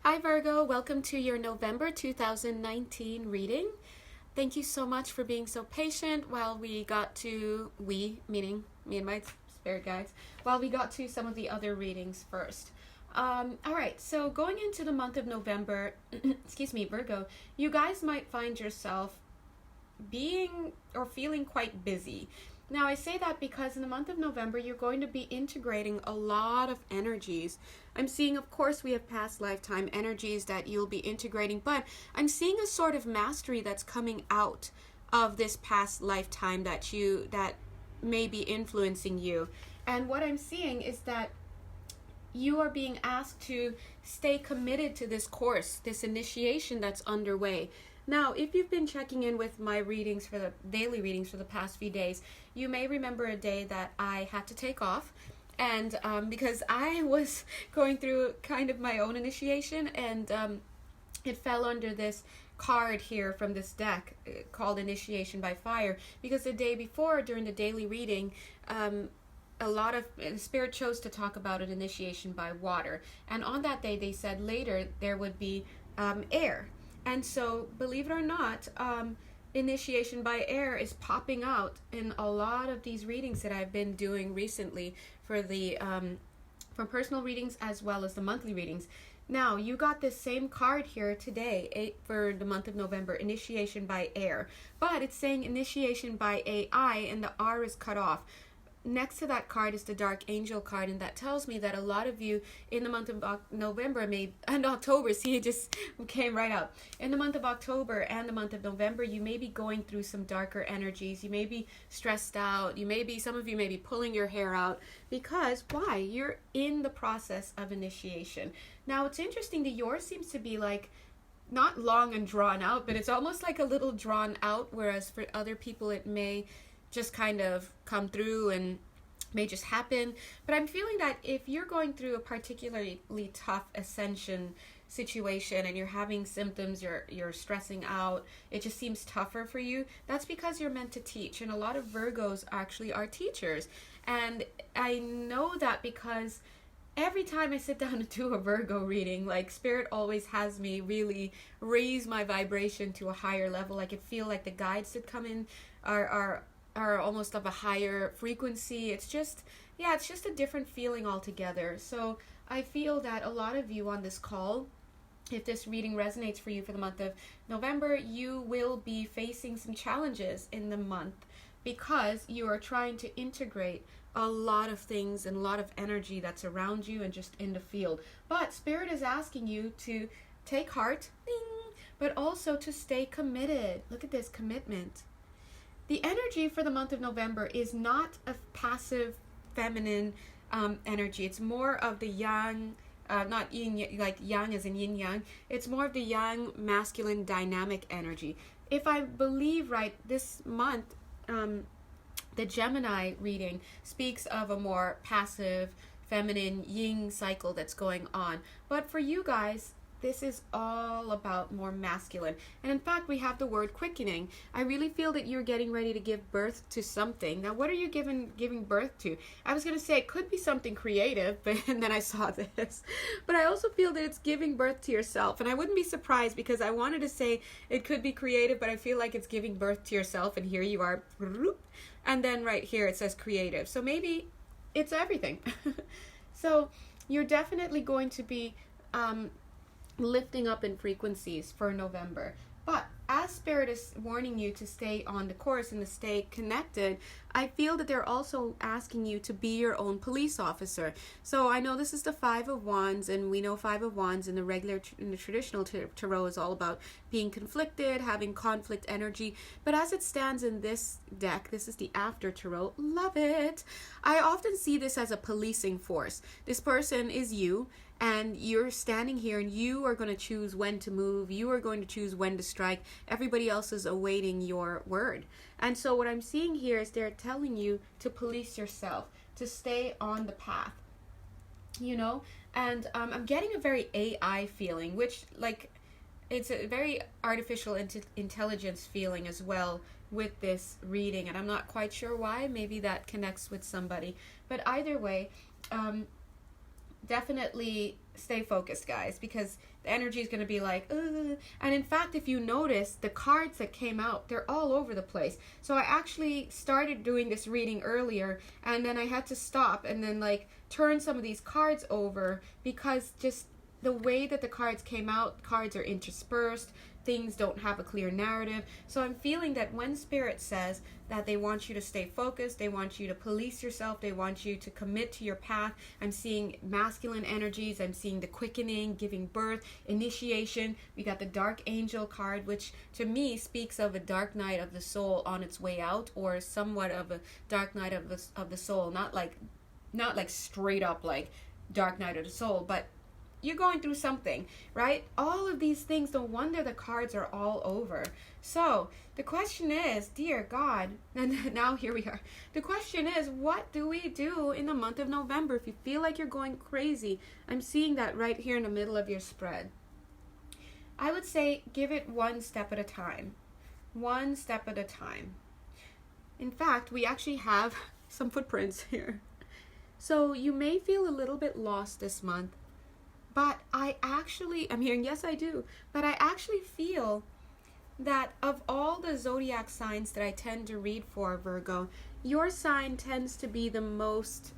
Hi Virgo, welcome to your November 2019 reading. Thank you so much for being so patient while we got to, meaning me and my spirit guides, while we got to some of the other readings first. Alright, so going into the month of November, excuse me, Virgo, you guys might find yourself being or feeling quite busy. Now, I say that because in the month of November, you're going to be integrating a lot of energies. I'm seeing, of course, we have past lifetime energies that you'll be integrating, but I'm seeing a sort of mastery that's coming out of this past lifetime that may be influencing you. And what I'm seeing is that you are being asked to stay committed to this course, this initiation that's underway. Now, if you've been checking in with my readings for the daily readings for the past few days, you may remember a day that I had to take off, and because I was going through kind of my own initiation, and it fell under this card here from this deck called Initiation by Fire, because the day before during the daily reading, a lot of Spirit chose to talk about an initiation by water, and on that day they said later there would be air. And so, believe it or not, initiation by air is popping out in a lot of these readings that I've been doing recently for the for personal readings as well as the monthly readings. Now, you got this same card here today for the month of November, initiation by air, but it's saying initiation by AI, and the R is cut off. Next to that card is the Dark Angel card, and that tells me that a lot of you in the month of November and October, see, it just came right out. In the month of October and the month of November, you may be going through some darker energies. You may be stressed out. Some of you may be pulling your hair out because, why? You're in the process of initiation. Now, it's interesting that yours seems to be like, not long and drawn out, but it's almost like a little drawn out, whereas for other people it may just kind of come through and may just happen. But I'm feeling that if you're going through a particularly tough ascension situation and you're having symptoms, you're stressing out, it just seems tougher for you, that's because you're meant to teach. And a lot of Virgos actually are teachers. And I know that because every time I sit down to do a Virgo reading, like Spirit always has me really raise my vibration to a higher level. I could feel like the guides that come in are almost of a higher frequency. It's just a different feeling altogether. So I feel that a lot of you on this call, if this reading resonates for you for the month of November, you will be facing some challenges in the month because you are trying to integrate a lot of things and a lot of energy that's around you and just in the field. But Spirit is asking you to take heart, ding, but also to stay committed. Look at this commitment. The energy for the month of November is not a passive feminine energy. It's more of the yang, not yin, like yang as in yin yang. It's more of the yang masculine dynamic energy. If I believe right, this month, the Gemini reading speaks of a more passive feminine yin cycle that's going on. But for you guys, this is all about more masculine. And in fact, we have the word quickening. I really feel that you're getting ready to give birth to something. Now, what are you giving birth to? I was going to say it could be something creative, and then I saw this. But I also feel that it's giving birth to yourself. And I wouldn't be surprised because I wanted to say it could be creative, but I feel like it's giving birth to yourself. And here you are. And then right here it says creative. So maybe it's everything. So you're definitely going to be lifting up in frequencies for November. But as Spirit is warning you to stay on the course and to stay connected, I feel that they're also asking you to be your own police officer. So I know this is the Five of Wands, and we know Five of Wands in the traditional tarot is all about being conflicted, having conflict energy. But as it stands in this deck, this is the After Tarot. Love it. I often see this as a policing force. This person is you, and you're standing here and you are going to choose when to move. You are going to choose when to strike. Everybody else is awaiting your word. And so what I'm seeing here is they're telling you to police yourself, to stay on the path, you know? And I'm getting a very AI feeling, which like it's a very artificial intelligence feeling as well with this reading. And I'm not quite sure why. Maybe that connects with somebody. But either way, definitely stay focused, guys, because the energy is going to be like, ugh. And in fact, if you notice, the cards that came out, they're all over the place. So I actually started doing this reading earlier, and then I had to stop and then like turn some of these cards over, because just the way that the cards came out, cards are interspersed, things don't have a clear narrative. So I'm feeling that when Spirit says that they want you to stay focused, they want you to police yourself, they want you to commit to your path. I'm seeing masculine energies, I'm seeing the quickening, giving birth, initiation. We got the Dark Angel card, which to me speaks of a dark night of the soul on its way out, or somewhat of a dark night of the soul, not like straight up like dark night of the soul, but you're going through something, right? All of these things, no wonder the cards are all over. So the question is, dear God, and now here we are. The question is, what do we do in the month of November if you feel like you're going crazy? I'm seeing that right here in the middle of your spread. I would say give it one step at a time. One step at a time. In fact, we actually have some footprints here. So you may feel a little bit lost this month. But I'm hearing, yes, I do. But I actually feel that of all the zodiac signs that I tend to read for, Virgo, your sign tends to be the most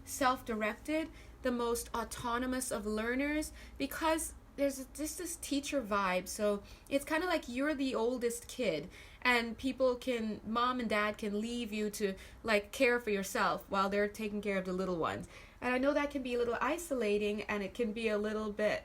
self-directed, the most autonomous of learners, because there's just this teacher vibe. So it's kind of like you're the oldest kid, and mom and dad can leave you to like care for yourself while they're taking care of the little ones. And I know that can be a little isolating, and it can be a little bit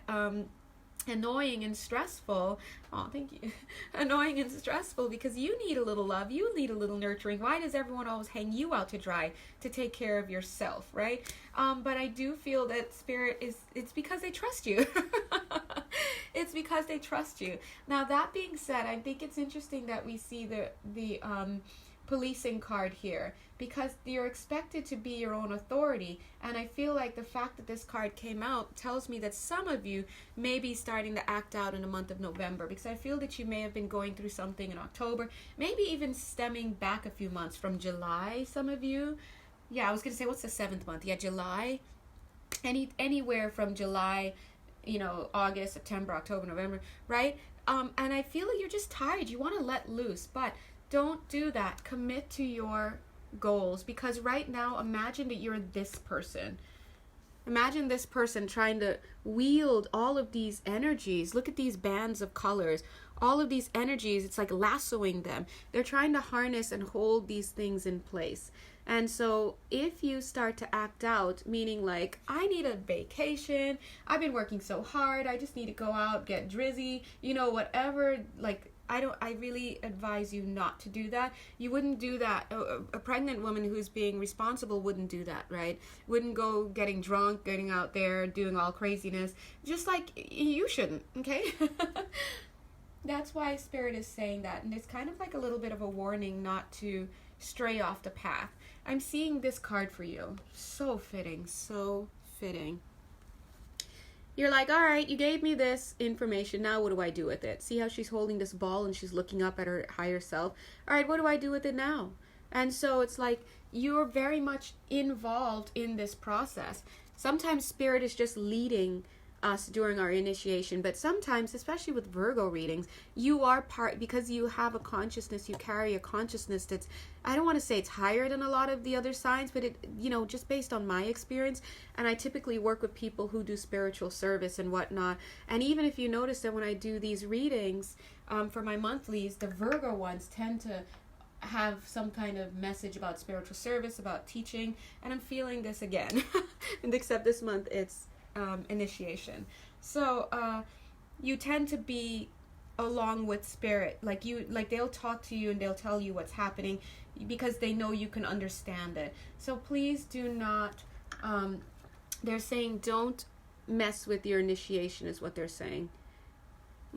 annoying and stressful. Oh, thank you. Annoying and stressful, because you need a little love. You need a little nurturing. Why does everyone always hang you out to dry to take care of yourself, right? But I do feel that Spirit it's because they trust you. It's because they trust you. Now, that being said, I think it's interesting that we see the policing card here, because you're expected to be your own authority, and I feel like the fact that this card came out tells me that some of you may be starting to act out in the month of November, because I feel that you may have been going through something in October, maybe even stemming back a few months from July. Some of you, yeah, I was gonna say, what's the 7th month? Yeah, July. Anywhere from July, August, September, October, November, right? And I feel like you're just tired. You want to let loose, but don't do that. Commit to your goals, because right now, imagine that you're this person. Imagine this person trying to wield all of these energies. Look at these bands of colors. All of these energies, it's like lassoing them. They're trying to harness and hold these things in place. And so if you start to act out, meaning like, I need a vacation, I've been working so hard, I just need to go out, get drizzy, whatever, like, I really advise you not to do that. You wouldn't do that. A pregnant woman who's being responsible wouldn't do that, right? Wouldn't go getting drunk, getting out there, doing all craziness. Just like you shouldn't, okay? That's why Spirit is saying that. And it's kind of like a little bit of a warning not to stray off the path. I'm seeing this card for you. So fitting, so fitting. You're like, all right, you gave me this information. Now what do I do with it? See how she's holding this ball and she's looking up at her higher self. All right, what do I do with it now? And so it's like you're very much involved in this process. Sometimes Spirit is just leading us during our initiation, but sometimes, especially with Virgo readings, you are part, because you have a consciousness, you carry a consciousness that's, I don't want to say it's higher than a lot of the other signs, but it, just based on my experience, and I typically work with people who do spiritual service and whatnot, and even if you notice that when I do these readings for my monthlies, the Virgo ones tend to have some kind of message about spiritual service, about teaching, and I'm feeling this again, and except this month it's initiation. So you tend to be along with Spirit, like they'll talk to you and they'll tell you what's happening because they know you can understand it. So please do not they're saying don't mess with your initiation is what they're saying.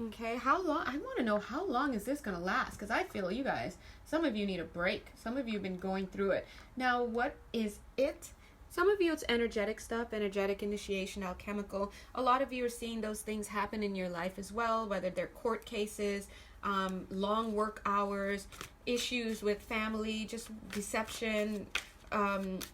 Okay, how long? I want to know, how long is this going to last? Because I feel you guys, some of you need a break. Some of you have been going through it. Now, what is it? Some of you, it's energetic stuff, energetic initiation, alchemical. A lot of you are seeing those things happen in your life as well, whether they're court cases, long work hours, issues with family, just deception,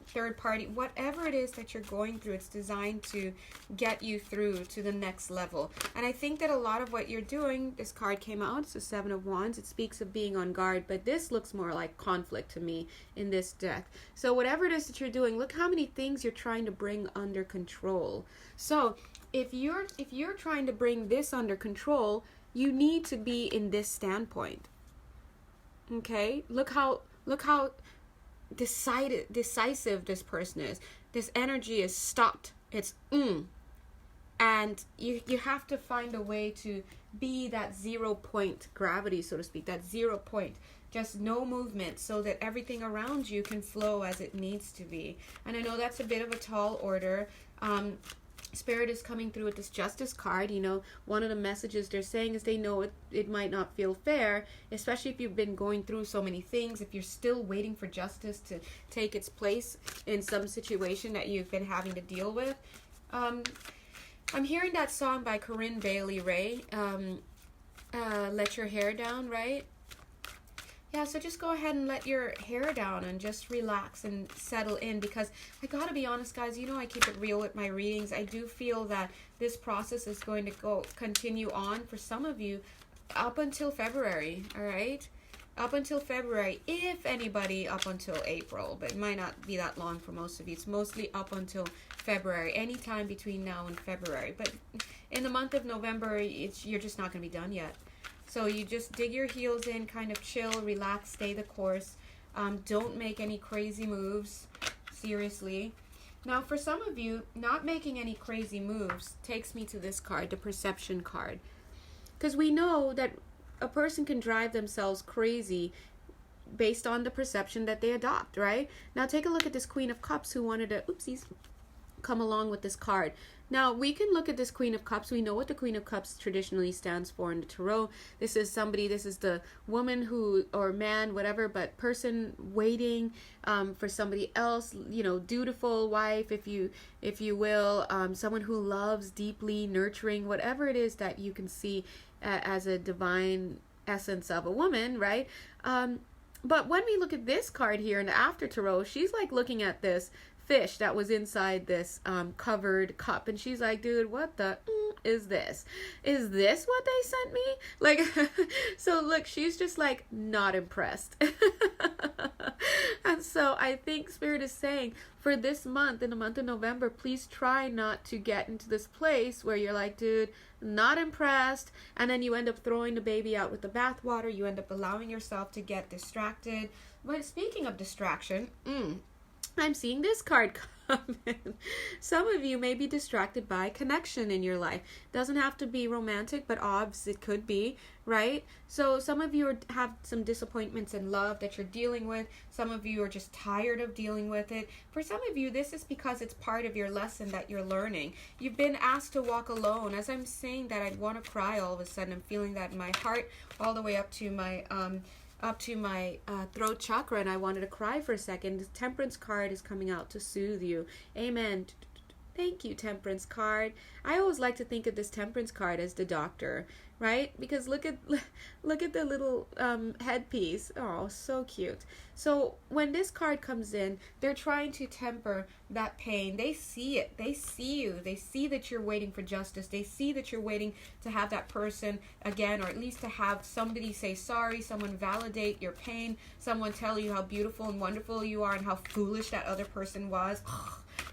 third party, whatever it is that you're going through, it's designed to get you through to the next level. And I think that a lot of what you're doing, this card came out, it's the Seven of Wands. It speaks of being on guard, but this looks more like conflict to me in this deck. So whatever it is that you're doing, look how many things you're trying to bring under control. So if you're trying to bring this under control, you need to be in this standpoint. Okay? Look how decisive this person is. This energy is stopped. It's and you have to find a way to be that 0 point gravity, so to speak, that 0 point, just no movement, so that everything around you can flow as it needs to be. And I know that's a bit of a tall order. Spirit is coming through with this Justice card. You know, one of the messages they're saying is they know it might not feel fair, especially if you've been going through so many things, if you're still waiting for justice to take its place in some situation that you've been having to deal with. I'm hearing that song by Corinne Bailey Rae, Let Your Hair Down, right? Yeah, so just go ahead and let your hair down and just relax and settle in, because I gotta be honest, guys, you know I keep it real with my readings. I do feel that this process is going to continue on for some of you up until February, all right? Up until February, if anybody up until April, but it might not be that long for most of you. It's mostly up until February, anytime between now and February. But in the month of November, you're just not going to be done yet. So you just dig your heels in, kind of chill, relax, stay the course. Don't make any crazy moves, seriously. Now, for some of you, not making any crazy moves takes me to this card, the Perception card. Because we know that a person can drive themselves crazy based on the perception that they adopt, right? Now, take a look at this Queen of Cups who wanted to, come along with this card. Now, we can look at this Queen of Cups. We know what the Queen of Cups traditionally stands for in the Tarot. This is the woman who, or man, whatever, but person waiting for somebody else, you know, dutiful wife, if you will, someone who loves deeply, nurturing, whatever it is that you can see as a divine essence of a woman, right? But when we look at this card here in the After Tarot, she's like looking at this fish that was inside this covered cup, and she's like, dude, what the is this? Is this what they sent me? Like, so look, she's just like not impressed. And so I think Spirit is saying for this month, in the month of November, please try not to get into this place where you're like, dude, not impressed, and then you end up throwing the baby out with the bathwater. You end up allowing yourself to get distracted. But speaking of distraction, I'm seeing this card come in. Some of you may be distracted by connection in your life. Doesn't have to be romantic, but obviously it could be, right? So some of you have some disappointments in love that you're dealing with. Some of you are just tired of dealing with it. For some of you, this is because it's part of your lesson that you're learning. You've been asked to walk alone. As I'm saying that, I'd want to cry all of a sudden. I'm feeling that in my heart all the way up to my throat chakra, and I wanted to cry for a second. The Temperance card is coming out to soothe you. Amen. Thank you, Temperance card. I always like to think of this Temperance card as the doctor, right? Because look at the little headpiece. Oh, so cute. So when this card comes in, they're trying to temper that pain. They see it. They see you. They see that you're waiting for justice. They see that you're waiting to have that person again, or at least to have somebody say sorry, someone validate your pain, someone tell you how beautiful and wonderful you are and how foolish that other person was.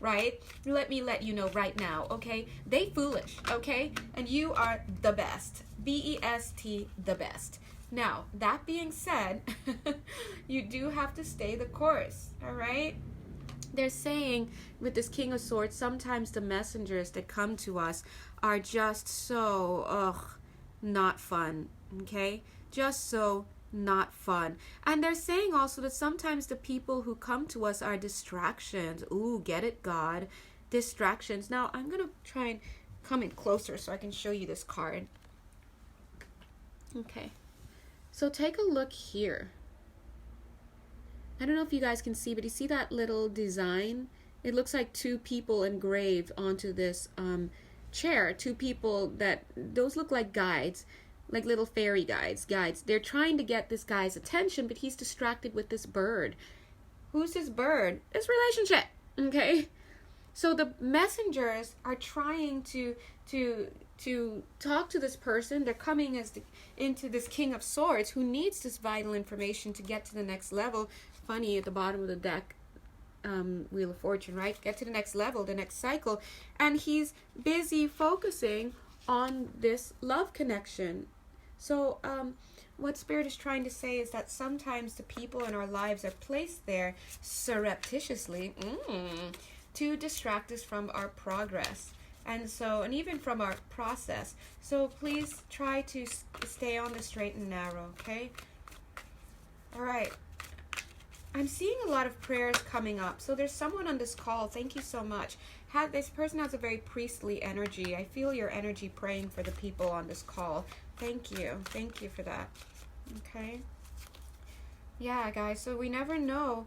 Right? Let me let you know right now, okay? They foolish, okay? And you are the best. B-E-S-T, the best. Now, that being said, you do have to stay the course, all right? They're saying with this King of Swords, sometimes the messengers that come to us are just so, not fun, okay? Just so not fun. And they're saying also that sometimes the people who come to us are distractions. Ooh, get it, God? Distractions. Now, I'm going to try and come in closer so I can show you this card. Okay. So take a look here. I don't know if you guys can see, but you see that little design? It looks like two people engraved onto this chair. Two people those look like guides. Like little fairy guides. They're trying to get this guy's attention, but he's distracted with this bird. Who's this bird? This relationship. Okay. So the messengers are trying to talk to this person. They're coming into this King of Swords who needs this vital information to get to the next level. Funny, at the bottom of the deck, Wheel of Fortune, right? Get to the next level, the next cycle. And he's busy focusing on this love connection. So what Spirit is trying to say is that sometimes the people in our lives are placed there surreptitiously to distract us from our progress. And even from our process. So please try to stay on the straight and narrow, okay? All right. I'm seeing a lot of prayers coming up. So there's someone on this call. Thank you so much. This person has a very priestly energy. I feel your energy praying for the people on this call. Thank you. Thank you for that. Okay. Yeah, guys. So we never know.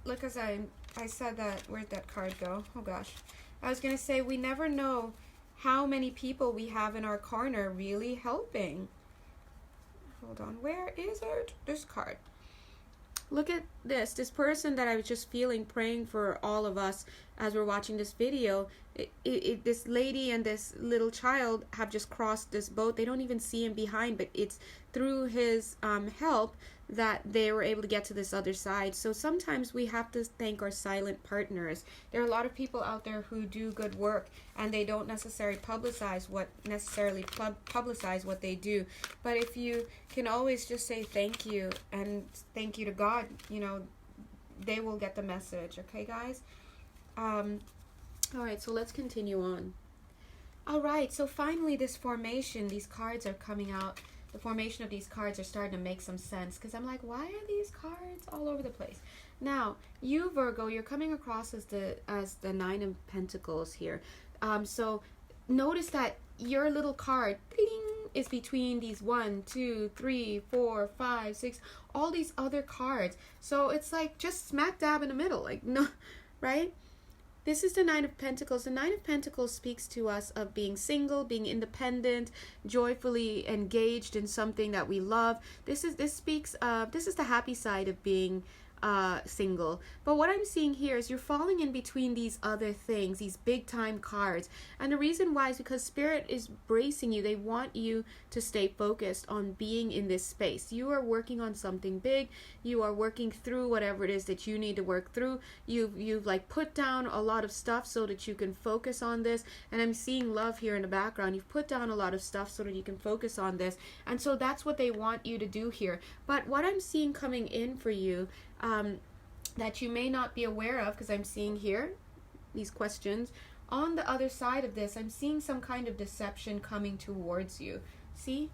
Look, as I said that. Where'd that card go? Oh, gosh. I was going to say, we never know how many people we have in our corner really helping. Hold on. Where is it? This card. Look at this. This person that I was just feeling praying for all of us as we're watching this video. This lady and this little child have just crossed this boat. They don't even see him behind, but it's through his help that they were able to get to this other side. So sometimes we have to thank our silent partners. There are a lot of people out there who do good work and they don't necessarily publicize what they do. But if you can always just say thank you and thank you to God, they will get the message. Okay, guys? All right, so let's continue on. All right, so finally this formation, these cards are coming out. The formation of these cards are starting to make some sense, because I'm like, why are these cards all over the place? Now, you, Virgo, you're coming across as the Nine of Pentacles here. So notice that your little card, ding, is between these 1, 2, 3, 4, 5, 6, all these other cards. So it's like just smack dab in the middle, like, no, right? This is the Nine of Pentacles. The Nine of Pentacles speaks to us of being single, being independent, joyfully engaged in something that we love. This is the happy side of being single. But what I'm seeing here is you're falling in between these other things, these big time cards. And the reason why is because Spirit is bracing you. They want you to stay focused on being in this space. You are working on something big. You are working through whatever it is that you need to work through. You've like put down a lot of stuff so that you can focus on this. And I'm seeing love here in the background. You've put down a lot of stuff so that you can focus on this. And so that's what they want you to do here. But what I'm seeing coming in for you, that you may not be aware of, because I'm seeing here these questions on the other side of this, I'm seeing some kind of deception coming towards you. See?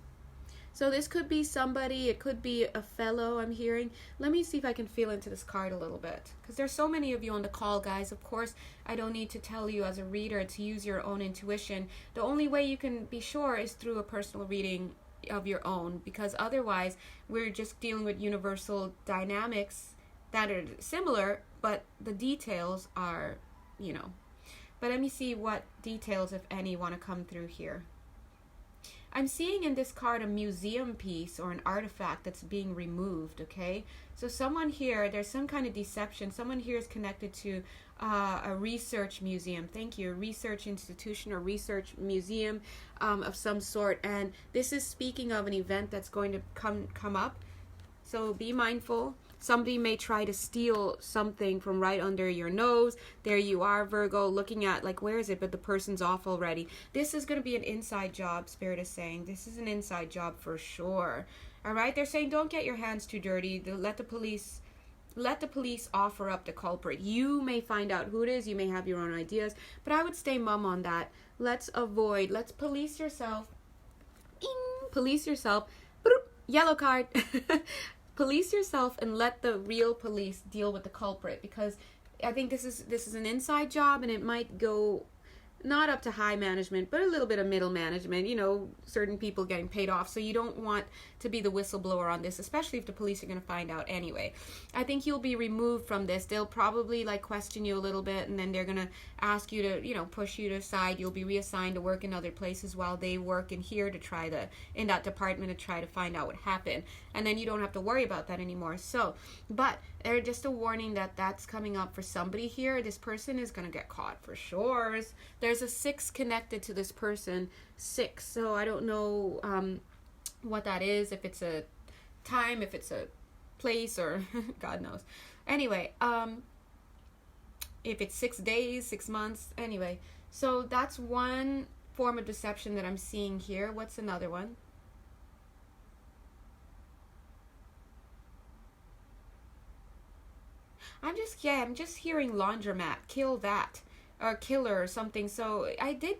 So this could be somebody, it could be a fellow I'm hearing. Let me see if I can feel into this card a little bit, because there's so many of you on the call, guys. Of course, I don't need to tell you as a reader to use your own intuition. The only way you can be sure is through a personal reading of your own, because otherwise we're just dealing with universal dynamics that are similar, but the details are, But let me see what details, if any, want to come through here. I'm seeing in this card a museum piece or an artifact that's being removed, okay? So someone here, there's some kind of deception. Someone here is connected to a research museum. Thank you. A research institution or research museum of some sort. And this is speaking of an event that's going to come up. So be mindful. Somebody may try to steal something from right under your nose. There you are, Virgo, looking at, like, where is it? But the person's off already. This is going to be an inside job, Spirit is saying. This is an inside job for sure. All right? They're saying don't get your hands too dirty. Let the police offer up the culprit. You may find out who it is. You may have your own ideas. But I would stay mum on that. Let's police yourself. Ding! Police yourself. Boop! Yellow card. Police yourself and let the real police deal with the culprit, because I think this is an inside job, and it might go not up to high management, but a little bit of middle management, certain people getting paid off. So you don't want to be the whistleblower on this, especially if the police are going to find out anyway. I think you'll be removed from this. They'll probably question you a little bit, and then they're going to ask you to, push you to the side. You'll be reassigned to work in other places while they work in here in that department to try to find out what happened. And then you don't have to worry about that anymore. So, but They're just a warning that that's coming up for somebody here. This person is going to get caught for sure. There's a 6 connected to this person. 6. So I don't know what that is. If it's a time, if it's a place, or God knows. Anyway, if it's 6 days, 6 months. Anyway, so that's one form of deception that I'm seeing here. What's another one? I'm just hearing laundromat, kill that, or killer or something. So I did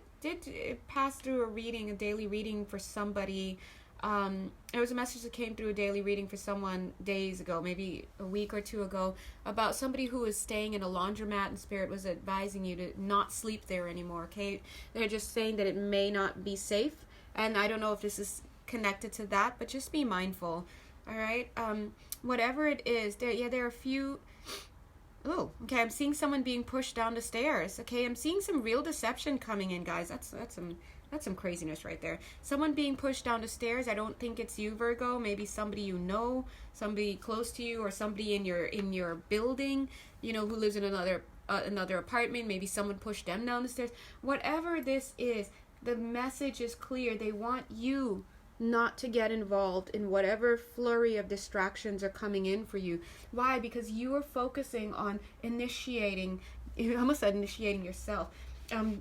pass through a daily reading for somebody. There was a message that came through a daily reading for someone days ago, maybe a week or 2 ago, about somebody who was staying in a laundromat, and Spirit was advising you to not sleep there anymore, okay? They're just saying that it may not be safe, and I don't know if this is connected to that, but just be mindful, all right? Whatever it is, there are a few... Oh, okay, I'm seeing someone being pushed down the stairs. Okay, I'm seeing some real deception coming in, guys. That's some craziness right there. Someone being pushed down the stairs. I don't think it's you, Virgo. Maybe somebody you know, somebody close to you, or somebody in your building, you know, who lives in another apartment. Maybe someone pushed them down the stairs. Whatever this is, the message is clear. They want you not to get involved in whatever flurry of distractions are coming in for you. Why? Because you are focusing on initiating, I almost said initiating yourself, and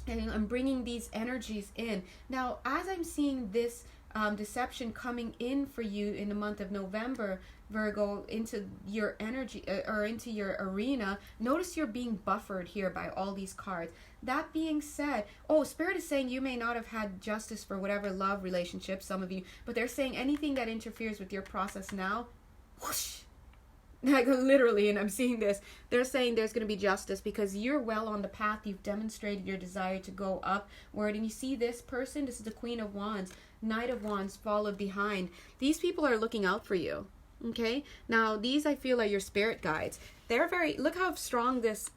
I'm bringing these energies in. Now, as I'm seeing this deception coming in for you in the month of November, Virgo, into your energy or into your arena, notice you're being buffered here by all these cards. That being said, Spirit is saying you may not have had justice for whatever love relationship, some of you, but they're saying anything that interferes with your process now, whoosh, like literally, and I'm seeing this, they're saying there's going to be justice because you're well on the path. You've demonstrated your desire to go upward, and you see this person, this is the Queen of Wands, Knight of Wands followed behind. These people are looking out for you. Okay, now these I feel are your spirit guides. They're very, look how strong this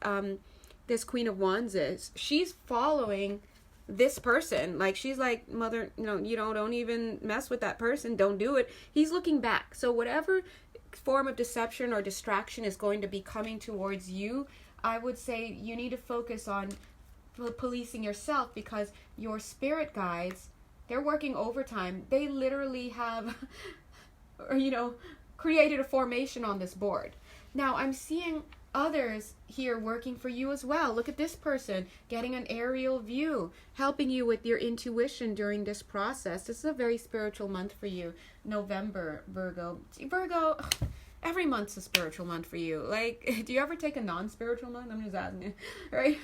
this Queen of Wands is. She's following this person. Like, she's like, mother, don't even mess with that person. Don't do it. He's looking back. So whatever form of deception or distraction is going to be coming towards you, I would say you need to focus on policing yourself, because your spirit guides, they're working overtime. They literally have, created a formation on this board. Now, I'm seeing others here working for you as well. Look at this person getting an aerial view, helping you with your intuition during this process. This is a very spiritual month for you, November, Virgo. Virgo, every month's a spiritual month for you. Like, do you ever take a non-spiritual month? I'm just asking you, right?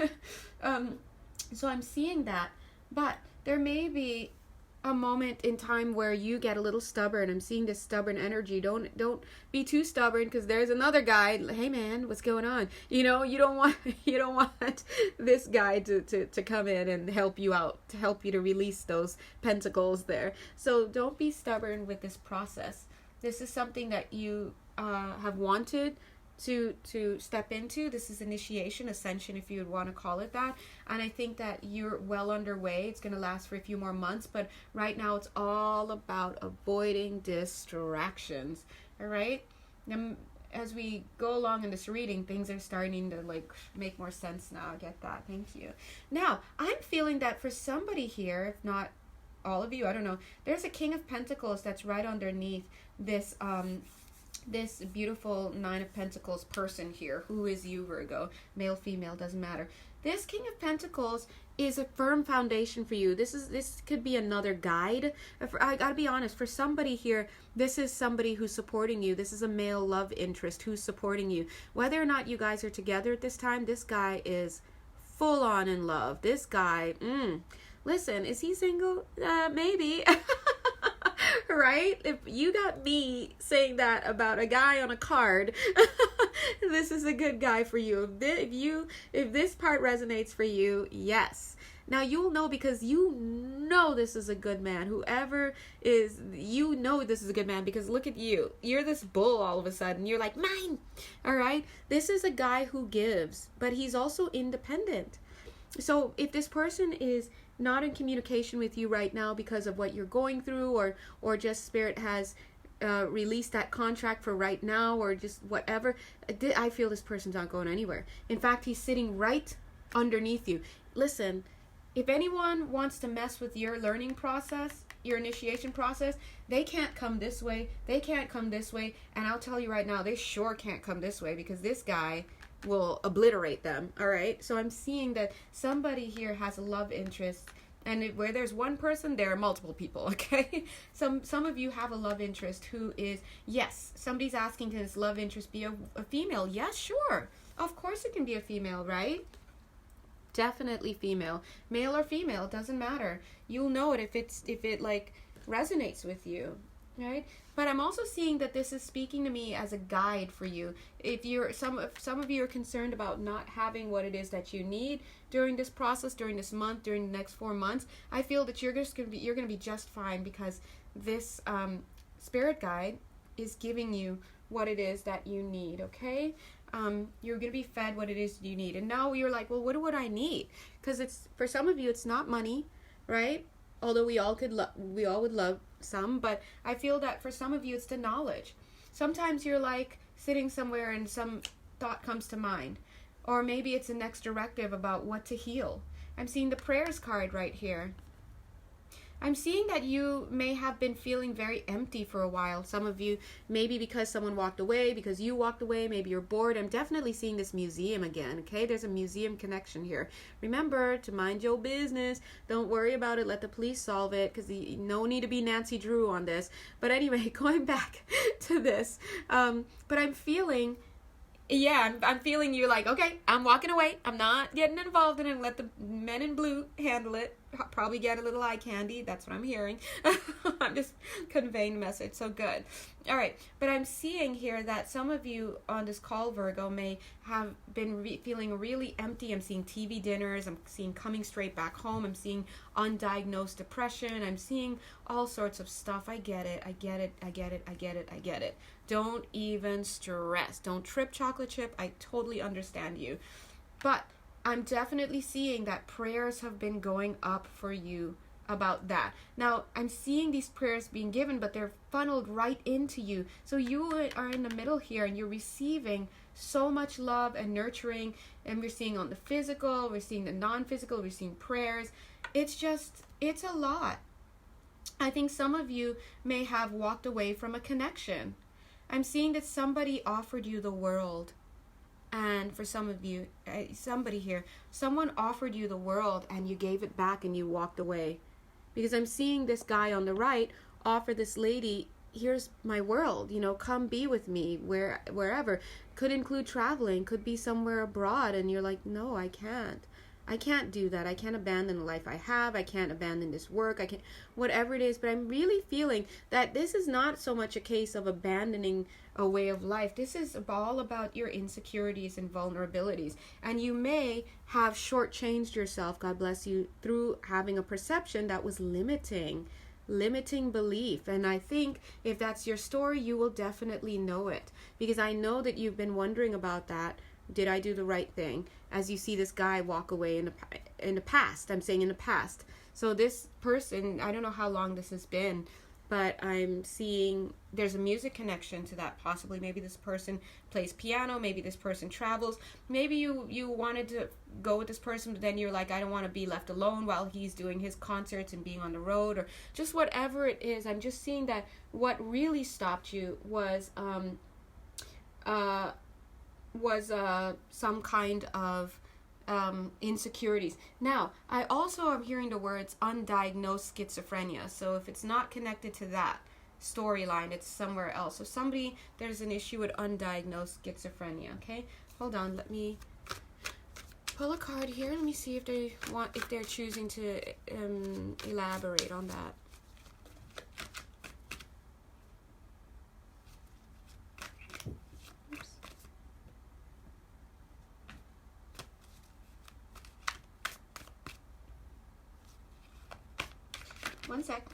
So I'm seeing that, but there may be a moment in time where you get a little stubborn. I'm seeing this stubborn energy. Don't be too stubborn, because there's another guy. Hey man, what's going on? You don't want this guy to come in and help you out, to help you to release those pentacles there. So don't be stubborn with this process. This is something that you have wanted to step into. This is initiation, ascension, if you would want to call it that. And I think that you're well underway. It's going to last for a few more months, but right now it's all about avoiding distractions. All right? As we go along in this reading, things are starting to make more sense now. I get that. Thank you. Now, I'm feeling that for somebody here, if not all of you, I don't know, there's a King of Pentacles that's right underneath this this beautiful Nine of Pentacles person here. Who is you, Virgo? Male, female, doesn't matter. This King of Pentacles is a firm foundation for you. This could be another guide. I gotta be honest, for somebody here, this is somebody who's supporting you. This is a male love interest who's supporting you. Whether or not you guys are together at this time, this guy is full on in love. This guy, listen, is he single? Maybe. Right? If you got me saying that about a guy on a card, this is a good guy for you. If this part resonates for you, yes. Now you'll know, because you know this is a good man. Whoever is, this is a good man, because look at you. You're this bull all of a sudden. You're like, mine. All right? This is a guy who gives, but he's also independent. So if this person is not in communication with you right now because of what you're going through, or just Spirit has release that contract for right now, or just whatever. I feel this person's not going anywhere. In fact, he's sitting right underneath you. Listen, if anyone wants to mess with your learning process, your initiation process, they can't come this way, they can't come this way, and I'll tell you right now, they sure can't come this way, because this guy will obliterate them. All right, so I'm seeing that somebody here has a love interest, and where there's one person, there are multiple people. Okay, some of you have a love interest who is, yes, somebody's asking, can this love interest be a female? Yes, sure, of course it can be a female, right? Definitely female, male or female, doesn't matter. You'll know it if it like resonates with you, right? But I'm also seeing that this is speaking to me as a guide for you. If you're some of you are concerned about not having what it is that you need during this process, during this month, during the next 4 months, I feel that you're gonna be just fine, because this spirit guide is giving you what it is that you need. Okay. You're going to be fed what it is you need. And now you're like, well, what would I need? Because it's, for some of you, it's not money, right? Although we all would love some, but I feel that for some of you, it's the knowledge. Sometimes you're like sitting somewhere and some thought comes to mind, or maybe it's a next directive about what to heal. I'm seeing the prayers card right here. I'm seeing that you may have been feeling very empty for a while. Some of you, maybe because someone walked away, because you walked away, maybe you're bored. I'm definitely seeing this museum again, okay? There's a museum connection here. Remember to mind your business. Don't worry about it. Let the police solve it, because no need to be Nancy Drew on this. But anyway, going back to this, but I'm feeling... Yeah, I'm feeling you're like, okay, I'm walking away. I'm not getting involved in it. Let the men in blue handle it. Probably get a little eye candy. That's what I'm hearing. I'm just conveying the message. So good. All right. But I'm seeing here that some of you on this call, Virgo, may have been feeling really empty. I'm seeing TV dinners. I'm seeing coming straight back home. I'm seeing undiagnosed depression. I'm seeing all sorts of stuff. I get it. I get it. I get it. I get it. I get it. Don't even stress. Don't trip, chocolate chip. I totally understand you. But I'm definitely seeing that prayers have been going up for you about that. Now, I'm seeing these prayers being given, but they're funneled right into you. So you are in the middle here, and you're receiving so much love and nurturing. And we're seeing on the physical, we're seeing the non-physical, we're seeing prayers. It's a lot. I think some of you may have walked away from a connection. I'm seeing that somebody offered you the world. And for some of you, somebody here, someone offered you the world and you gave it back and you walked away. Because I'm seeing this guy on the right offer this lady, here's my world, come be with me wherever. Could include traveling, could be somewhere abroad, and you're like, no, I can't. I can't do that. I can't abandon the life I have. I can't abandon this work. I can't, whatever it is. But I'm really feeling that this is not so much a case of abandoning a way of life. This is all about your insecurities and vulnerabilities. And you may have shortchanged yourself, God bless you, through having a perception that was limiting belief. And I think if that's your story, you will definitely know it. Because I know that you've been wondering about that. Did I do the right thing? As you see this guy walk away in the past. I'm saying in the past. So this person, I don't know how long this has been, but I'm seeing there's a music connection to that possibly. Maybe this person plays piano. Maybe this person travels. Maybe you wanted to go with this person, but then you're like, I don't want to be left alone while he's doing his concerts and being on the road, or just whatever it is. I'm just seeing that what really stopped you was some kind of insecurities. Now, I also am hearing the words undiagnosed schizophrenia. So if it's not connected to that storyline, it's somewhere else. So there's an issue with undiagnosed schizophrenia. Okay, hold on. Let me pull a card here. Let me see if they're choosing to elaborate on that. One sec.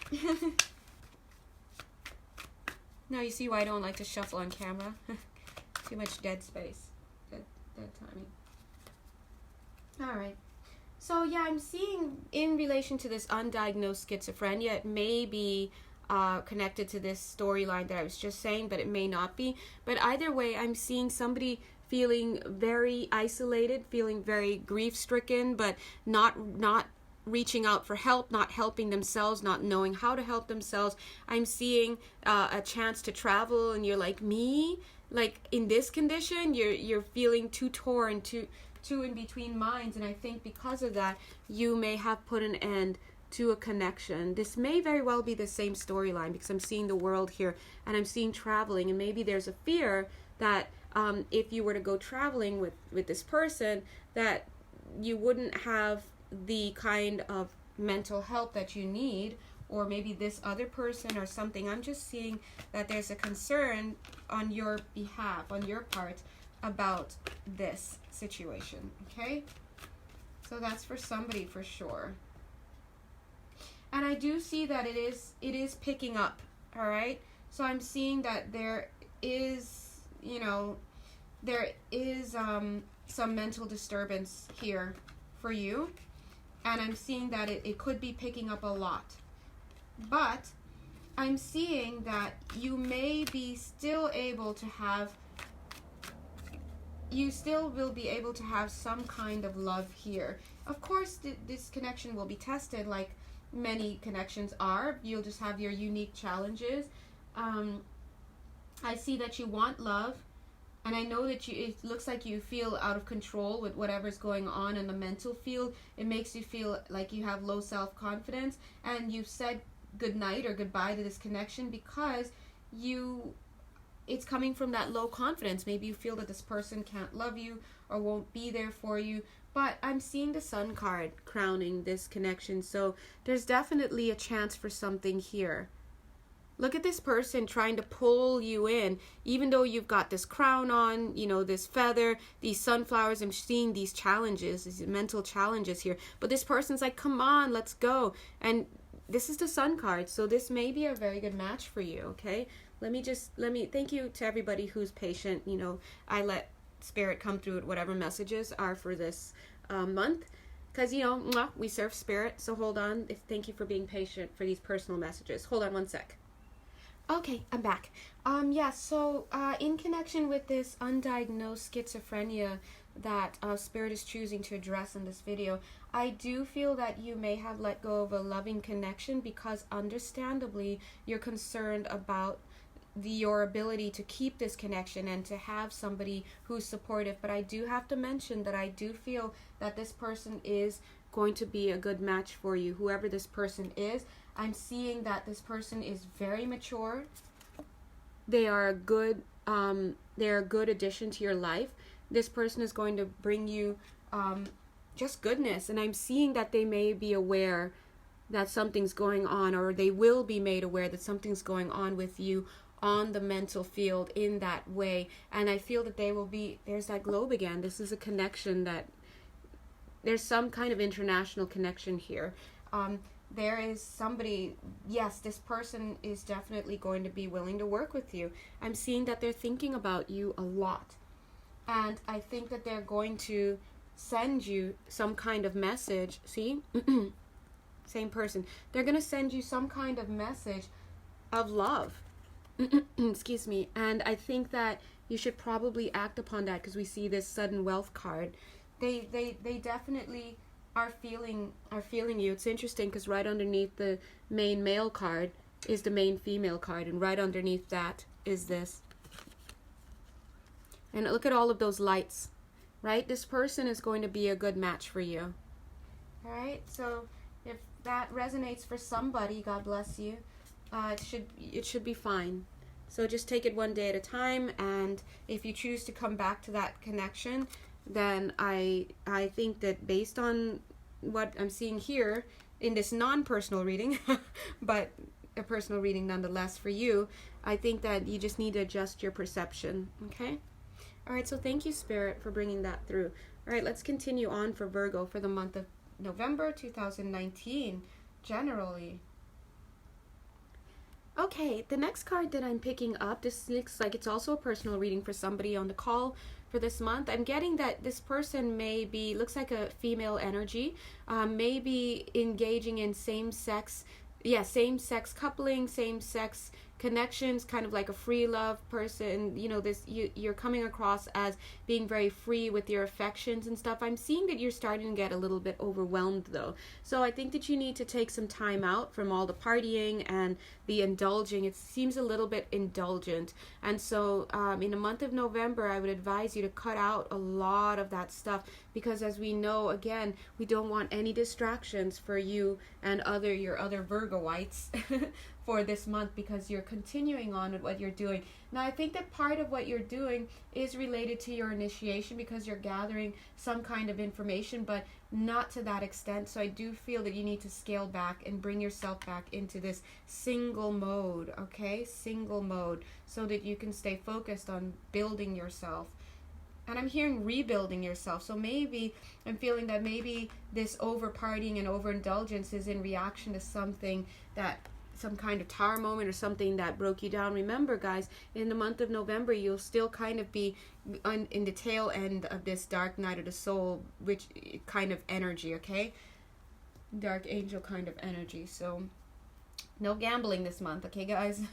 Now you see why I don't like to shuffle on camera. Too much dead space. Dead timing. Alright. So yeah, I'm seeing in relation to this undiagnosed schizophrenia, it may be connected to this storyline that I was just saying, but it may not be. But either way, I'm seeing somebody feeling very isolated, feeling very grief-stricken, but not reaching out for help, not helping themselves, not knowing how to help themselves. I'm seeing a chance to travel, and you're like, me? Like, in this condition, you're feeling too torn, too in between minds, and I think because of that, you may have put an end to a connection. This may very well be the same storyline, because I'm seeing the world here, and I'm seeing traveling, and maybe there's a fear that if you were to go traveling with this person, that you wouldn't have the kind of mental help that you need, or maybe this other person or something. I'm just seeing that there's a concern on your behalf, on your part, about this situation, okay? So that's for somebody for sure. And I do see that it is picking up, all right? So I'm seeing that there is, there is some mental disturbance here for you. And I'm seeing that it could be picking up a lot. But I'm seeing that you may be still able to have, you still will be able to have some kind of love here. Of course, this connection will be tested like many connections are. You'll just have your unique challenges. I see that you want love. And I know that it looks like you feel out of control with whatever's going on in the mental field. It makes you feel like you have low self-confidence. And you've said goodnight or goodbye to this connection because it's coming from that low confidence. Maybe you feel that this person can't love you or won't be there for you. But I'm seeing the Sun card crowning this connection. So there's definitely a chance for something here. Look at this person trying to pull you in, even though you've got this crown on, this feather, these sunflowers. I'm seeing these challenges, these mental challenges here. But this person's like, come on, let's go. And this is the Sun card, so this may be a very good match for you, okay? Let me thank you to everybody who's patient. I let Spirit come through with whatever messages are for this month. Because, we serve Spirit, so hold on. Thank you for being patient for these personal messages. Hold on one sec. Okay, I'm back. So in connection with this undiagnosed schizophrenia that Spirit is choosing to address in this video, I do feel that you may have let go of a loving connection because understandably you're concerned about your ability to keep this connection and to have somebody who's supportive. But I do have to mention that I do feel that this person is going to be a good match for you, whoever this person is. I'm seeing that this person is very mature. They are a good addition to your life. This person is going to bring you just goodness. And I'm seeing that they may be aware that something's going on, or they will be made aware that something's going on with you on the mental field in that way. And I feel that there's that globe again. This is a connection that there's some kind of international connection here. There is somebody, yes, this person is definitely going to be willing to work with you. I'm seeing that they're thinking about you a lot. And I think that they're going to send you some kind of message. See? Same person. They're going to send you some kind of message of love. Excuse me. And I think that you should probably act upon that because we see this sudden wealth card. They definitely are feeling you. It's interesting because right underneath the main male card is the main female card, and right underneath that is this. And look at all of those lights, right? This person is going to be a good match for you. All right, so if that resonates for somebody, God bless you. It should be fine. So just take it one day at a time, and if you choose to come back to that connection, then I think that based on what I'm seeing here in this non-personal reading, but a personal reading nonetheless for you, I think that you just need to adjust your perception, okay? All right, so thank you, Spirit, for bringing that through. All right, let's continue on for Virgo for the month of November 2019, generally. Okay, the next card that I'm picking up, this looks like it's also a personal reading for somebody on the call for this month. I'm getting that this person looks like a female energy, may be engaging in same-sex yeah, same-sex coupling, same-sex connections, kind of like a free love person. You know, this, you're coming across as being very free with your affections and stuff. I'm seeing that you're starting to get a little bit overwhelmed though, so I think that you need to take some time out from all the partying and the indulging. It seems a little bit indulgent, and so in the month of November I would advise you to cut out a lot of that stuff, because as we know, again, we don't want any distractions for you and your other Virgoites for this month, because you're continuing on with what you're doing. Now, I think that part of what you're doing is related to your initiation, because you're gathering some kind of information, but not to that extent. So I do feel that you need to scale back and bring yourself back into this single mode, okay? Single mode, so that you can stay focused on building yourself. And I'm hearing rebuilding yourself. So maybe I'm feeling that maybe this over partying and overindulgence is in reaction to something that, some kind of tower moment or something that broke you down. Remember, guys, in the month of November, you'll still kind of be in the tail end of this dark night of the soul, which kind of energy, okay? Dark angel kind of energy. So no gambling this month, okay, guys?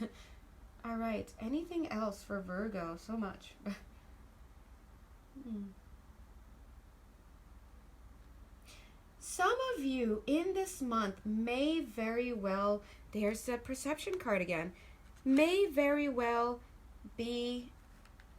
All right. Anything else for Virgo? So much. Some of you in this month may very well, there's the perception card again, may very well be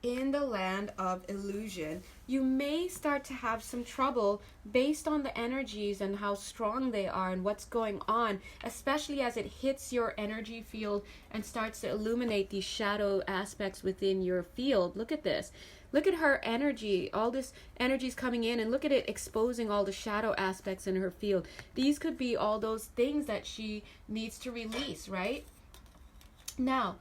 in the land of illusion. You may start to have some trouble based on the energies and how strong they are and what's going on, especially as it hits your energy field and starts to illuminate these shadow aspects within your field. Look at this. Look at her energy. All this energy is coming in, and look at it exposing all the shadow aspects in her field. These could be all those things that she needs to release, right? Now,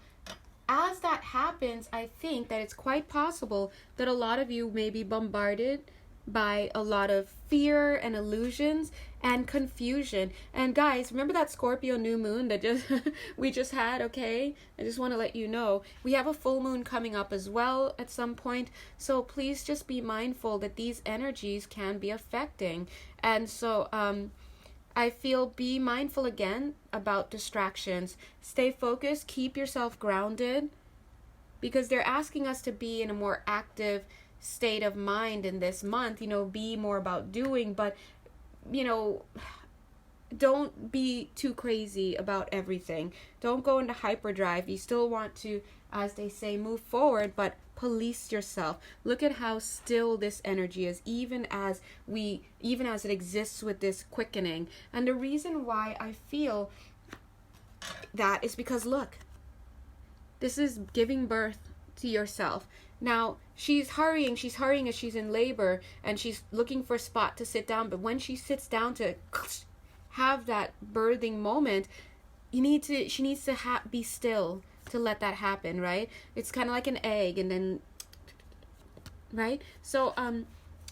as that happens, I think that it's quite possible that a lot of you may be bombarded by a lot of fear and illusions and confusion. And guys, remember that Scorpio new moon that we just had, okay? I just want to let you know we have a full moon coming up as well at some point, so please just be mindful that these energies can be affecting. And so I feel, be mindful again about distractions. Stay focused, keep yourself grounded, because they're asking us to be in a more active state of mind in this month, you know, be more about doing, but, you know, don't be too crazy about everything. Don't go into hyperdrive. You still want to, as they say, move forward, but police yourself. Look at how still this energy is, even as it exists with this quickening. And the reason why I feel that is because, look, this is giving birth to yourself. Now, she's hurrying as she's in labor, and she's looking for a spot to sit down, but when she sits down to have that birthing moment, she needs to be still to let that happen, right? It's kind of like an egg, and then, right? So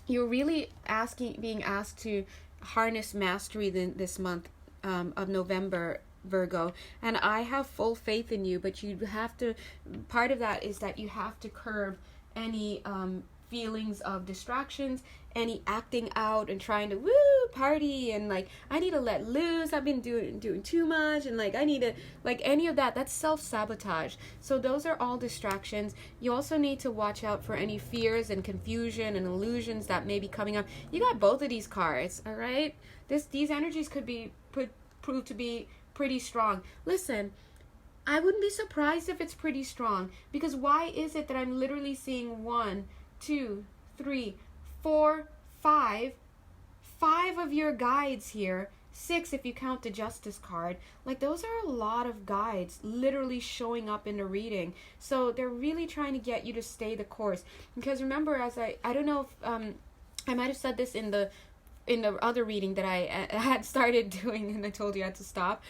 you're really being asked to harness mastery this month of November, Virgo, and I have full faith in you, but you have to, part of that is that you have to curb any feelings of distractions, any acting out and trying to party and like, I need to let loose, I've been doing too much, and like I need to, like, any of that's self-sabotage. So those are all distractions. You also need to watch out for any fears and confusion and illusions that may be coming up. You got both of these cards, all right? These energies could be proved to be pretty strong. Listen, I wouldn't be surprised if it's pretty strong, because why is it that I'm literally seeing 1, 2, 3, 4, 5 of your guides here, 6 if you count the Justice card. Like, those are a lot of guides literally showing up in the reading. So they're really trying to get you to stay the course, because remember, as I don't know if I might have said this in the other reading that I had started doing, and I told you I had to stop.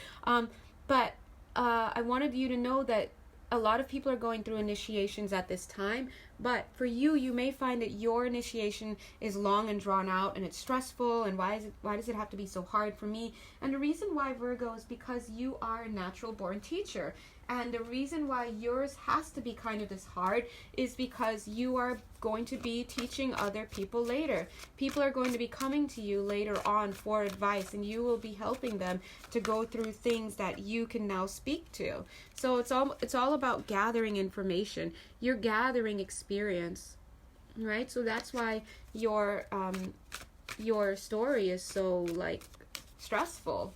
But I wanted you to know that a lot of people are going through initiations at this time, But for you, you may find that your initiation is long and drawn out and it's stressful, and why does it have to be so hard for me? And the reason why, Virgo, is because you are a natural born teacher. And the reason why yours has to be kind of this hard is because you are going to be teaching other people later. People are going to be coming to you later on for advice, and you will be helping them to go through things that you can now speak to. So it's all about gathering information. You're gathering experience, right? So that's why your story is so like stressful.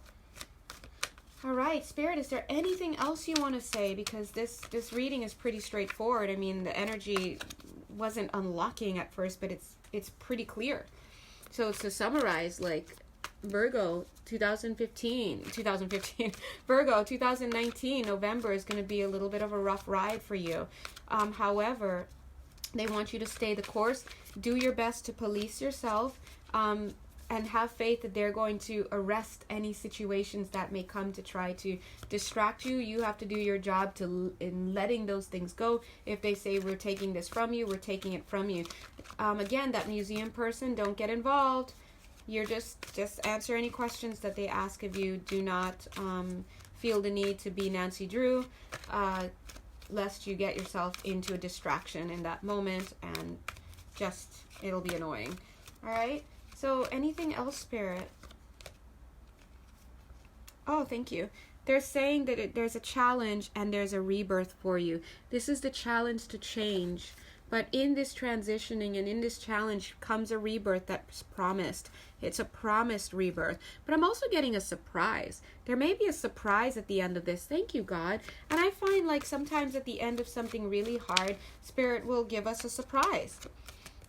All right, Spirit, is there anything else you want to say? Because this reading is pretty straightforward. I mean, the energy wasn't unlocking at first, but it's pretty clear. So to summarize, like Virgo 2015, Virgo 2019, November is going to be a little bit of a rough ride for you. However, they want you to stay the course. Do your best to police yourself. And have faith that they're going to arrest any situations that may come to try to distract you. You have to do your job in letting those things go. If they say, we're taking this from you, we're taking it from you. Again, that museum person, don't get involved. You're just answer any questions that they ask of you. Do not feel the need to be Nancy Drew, lest you get yourself into a distraction in that moment, and it'll be annoying. All right? So anything else, Spirit? Oh, thank you. They're saying that there's a challenge and there's a rebirth for you. This is the challenge to change. But in this transitioning and in this challenge comes a rebirth that's promised. It's a promised rebirth. But I'm also getting a surprise. There may be a surprise at the end of this. Thank you, God. And I find like sometimes at the end of something really hard, Spirit will give us a surprise.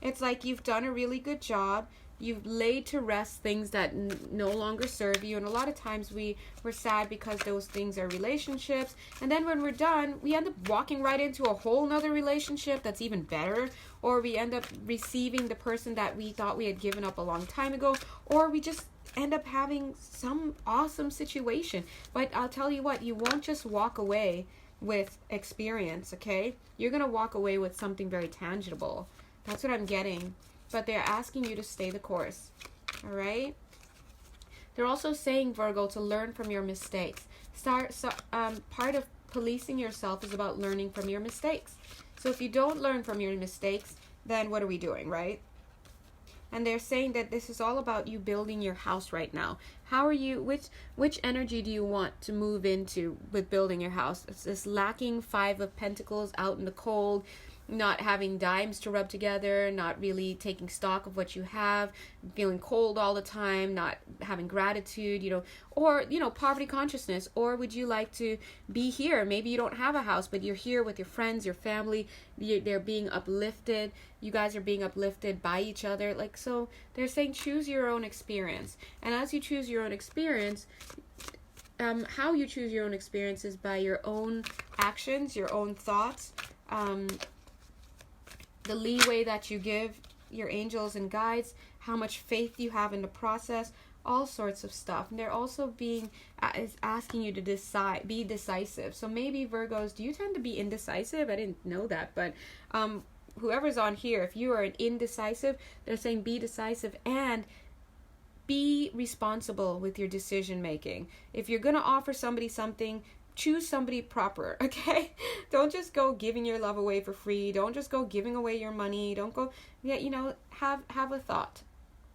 It's like you've done a really good job. You've laid to rest things that no longer serve you. And a lot of times we're sad because those things are relationships. And then when we're done, we end up walking right into a whole nother relationship that's even better. Or we end up receiving the person that we thought we had given up a long time ago. Or we just end up having some awesome situation. But I'll tell you what, you won't just walk away with experience, okay? You're going to walk away with something very tangible. That's what I'm getting. But they're asking you to stay the course. All right? They're also saying, Virgo, to learn from your mistakes. Part of policing yourself is about learning from your mistakes. So if you don't learn from your mistakes, then what are we doing, right? And they're saying that this is all about you building your house right now. How are you, which energy do you want to move into with building your house? It's this lacking 5 of Pentacles out in the cold, not having dimes to rub together, not really taking stock of what you have, feeling cold all the time, not having gratitude, or, poverty consciousness. Or would you like to be here? Maybe you don't have a house, but you're here with your friends, your family, they're being uplifted. You guys are being uplifted by each other. So they're saying choose your own experience. And as you choose your own experience, how you choose your own experience is by your own actions, your own thoughts, the leeway that you give your angels and guides, how much faith you have in the process, all sorts of stuff. And they're also is asking you to be decisive. So maybe Virgos, do you tend to be indecisive? I didn't know that, but whoever's on here, if you are an indecisive, they're saying be decisive and be responsible with your decision making. If you're going to offer somebody something, choose somebody proper, okay? Don't just go giving your love away for free. Don't just go giving away your money. Don't go, have a thought.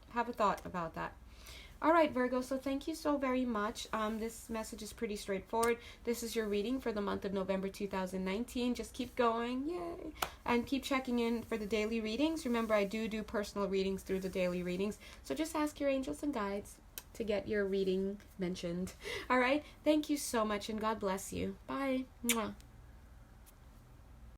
Have a thought about that. All right, Virgo, so thank you so very much. This message is pretty straightforward. This is your reading for the month of November 2019. Just keep going, yay! And keep checking in for the daily readings. Remember, I do personal readings through the daily readings. So just ask your angels and guides to get your reading mentioned. All right, thank you so much, and God bless you. Bye. Mwah.